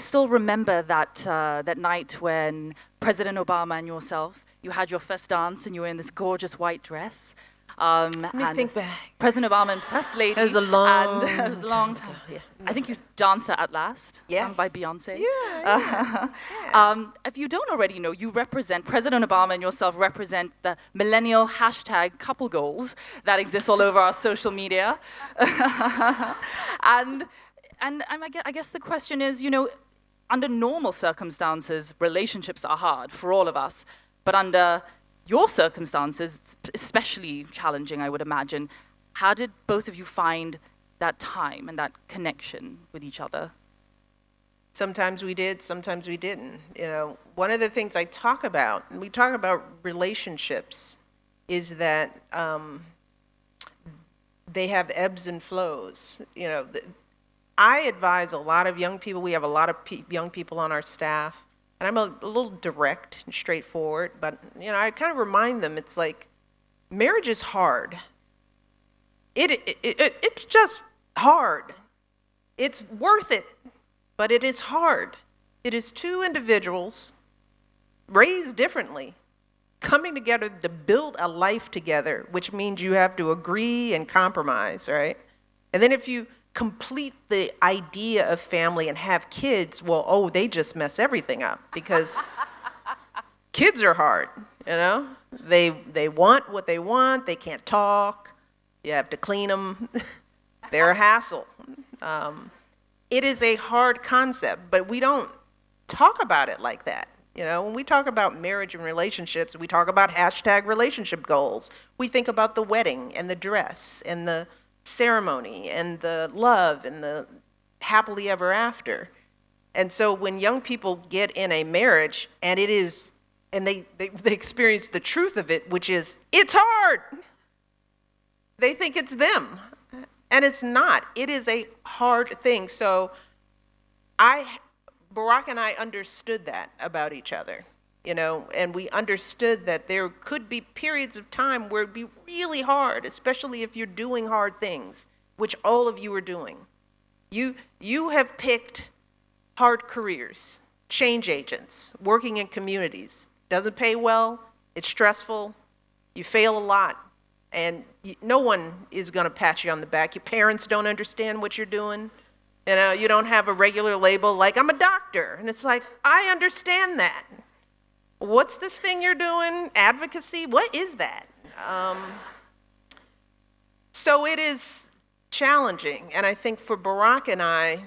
still remember that night when President Obama and yourself, you had your first dance and you were in this gorgeous white dress. Let me think back. President Obama and First Lady. It was a long time. It was a long time. Ago, yeah. I think you danced at Last, Yes. sung by Beyonce. Yeah. If you don't already know, you represent, President Obama and yourself represent the millennial hashtag couple goals that exist all over our social media. and I guess the question is, under normal circumstances, relationships are hard for all of us, but under your circumstances, it's especially challenging, I would imagine. How did both of you find that time and that connection with each other? Sometimes we did, sometimes we didn't. One of the things I talk about, and we talk about relationships, is that they have ebbs and flows. I advise a lot of young people. We have a lot of young people on our staff. And I'm a little direct and straightforward, but I kind of remind them, it's like, marriage is hard. It's just hard. It's worth it, but it is hard. It is two individuals raised differently, coming together to build a life together, which means you have to agree and compromise, right? And then if you complete the idea of family and have kids, well, they just mess everything up, because kids are hard, They want what they want, they can't talk, you have to clean them, they're a hassle. It is a hard concept, but we don't talk about it like that. When we talk about marriage and relationships, we talk about hashtag relationship goals. We think about the wedding and the dress and the ceremony and the love and the happily ever after. And so when young people get in a marriage and they experience the truth of it, which is, it's hard. They think it's them. And it's not. It is a hard thing. So Barack and I understood that about each other. And we understood that there could be periods of time where it'd be really hard, especially if you're doing hard things, which all of you are doing. You have picked hard careers, change agents, working in communities. Doesn't pay well, it's stressful, you fail a lot, and no one is gonna pat you on the back. Your parents don't understand what you're doing. You don't have a regular label like, I'm a doctor. And it's like, I understand that. What's this thing you're doing? Advocacy? What is that? So it is challenging. And I think for Barack and I,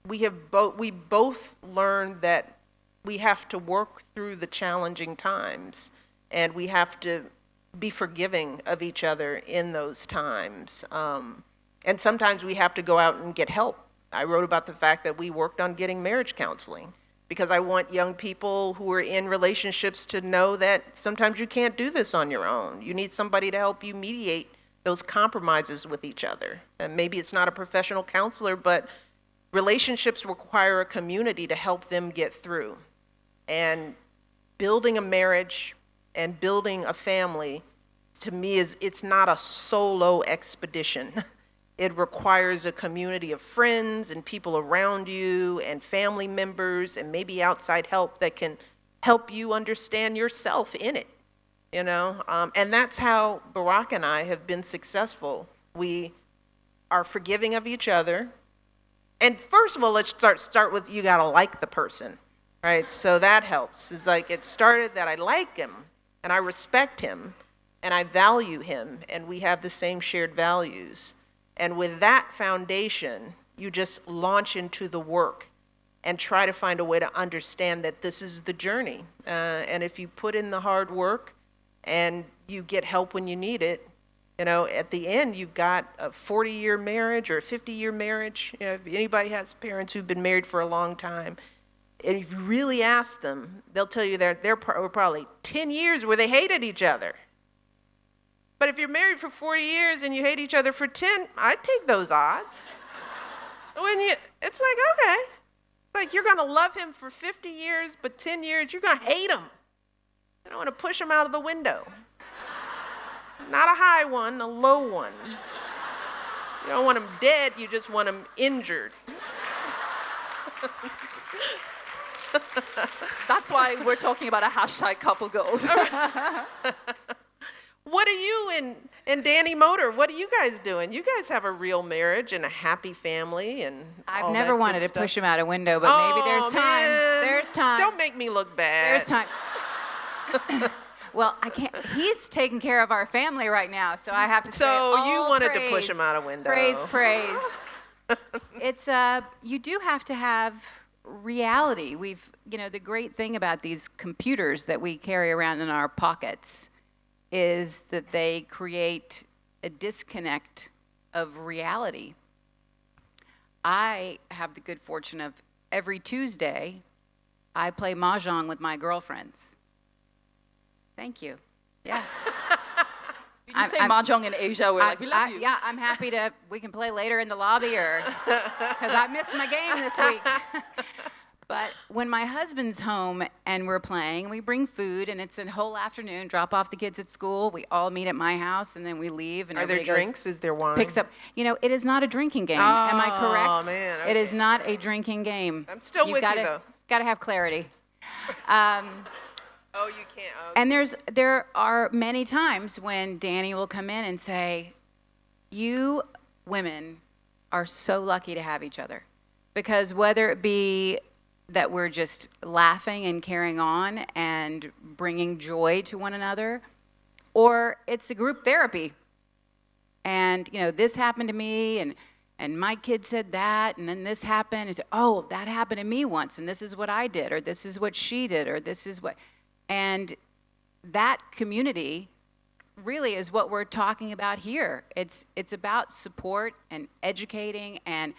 we both learned that we have to work through the challenging times, and we have to be forgiving of each other in those times. And sometimes we have to go out and get help. I wrote about the fact that we worked on getting marriage counseling, because I want young people who are in relationships to know that sometimes you can't do this on your own. You need somebody to help you mediate those compromises with each other. And maybe it's not a professional counselor, but relationships require a community to help them get through. And building a marriage and building a family, to me, it's not a solo expedition. It requires a community of friends and people around you and family members and maybe outside help that can help you understand yourself in it, And that's how Barack and I have been successful. We are forgiving of each other. And first of all, let's start with, you gotta like the person, right? So that helps. It's like, it started that I like him and I respect him and I value him and we have the same shared values. And with that foundation, you just launch into the work and try to find a way to understand that this is the journey. And if you put in the hard work and you get help when you need it, at the end, you've got a 40-year marriage or a 50-year marriage. If anybody has parents who've been married for a long time, and if you really ask them, they'll tell you there were probably 10 years where they hated each other. But if you're married for 40 years and you hate each other for 10, I'd take those odds. It's like, okay. Like, you're gonna love him for 50 years, but 10 years, you're gonna hate him. You don't wanna push him out of the window. Not a high one, a low one. You don't want him dead, you just want him injured. That's why we're talking about a hashtag couple goals. What are you and Danny Motor? What are you guys doing? You guys have a real marriage and a happy family and I've all never that wanted good to stuff. push him out a window, but maybe there's Oh, time. man. There's time. Don't make me look bad. There's time. Well, I can't. He's taking care of our family right now, so I have to say. So you all wanted to praise, push him out a window. Praise. It's you do have to have reality. The great thing about these computers that we carry around in our pockets is that they create a disconnect of reality. I have the good fortune of every Tuesday, I play mahjong with my girlfriends. Thank you. Yeah. Did you say mahjong in Asia? We're like, we love you. Yeah, I'm happy to. We can play later in the lobby, or because I missed my game this week. But when my husband's home and we're playing, we bring food, and it's a whole afternoon. Drop off the kids at school. We all meet at my house, and then we leave. And Are there everybody drinks? Is there wine? picks up. It is not a drinking game. Am I correct? Oh, man. It is Okay. not a drinking game. I'm still with you, though. Got to have clarity. Oh, you can't. Oh, And there are many times when Danny will come in and say, "You women are so lucky to have each other," because whether it be that we're just laughing and carrying on and bringing joy to one another, or it's a group therapy. And this happened to me, and my kid said that, and then this happened. It's, oh, that happened to me once, and this is what I did, or this is what she did, or this is what. And that community really is what we're talking about here. It's about support and educating and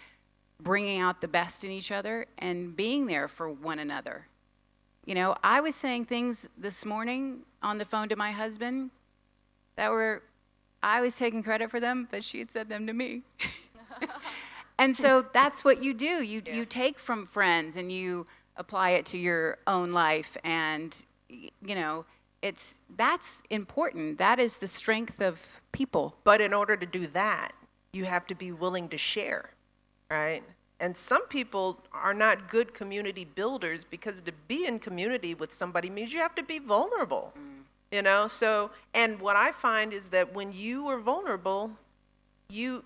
bringing out the best in each other and being there for one another. I was saying things this morning on the phone to my husband that I was taking credit for them, but she had said them to me. And so that's what you do. You take from friends and you apply it to your own life, and that's important. That is the strength of people. But in order to do that, you have to be willing to share, right? And some people are not good community builders because to be in community with somebody means you have to be vulnerable, So, and what I find is that when you are vulnerable, you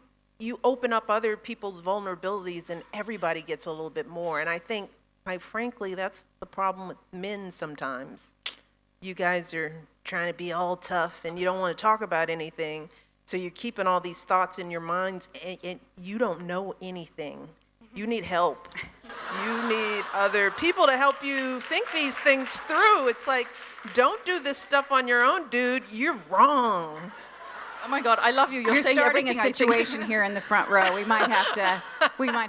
open up other people's vulnerabilities and everybody gets a little bit more. And I think, quite frankly, that's the problem with men sometimes. You guys are trying to be all tough and you don't want to talk about anything. So you're keeping all these thoughts in your minds and you don't know anything. You need help. You need other people to help you think these things through. It's like, don't do this stuff on your own, dude. You're wrong. Oh my God, I love you. You're saying starting a everything I think. situation here in the front row. We might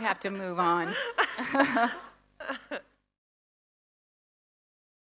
have to move on.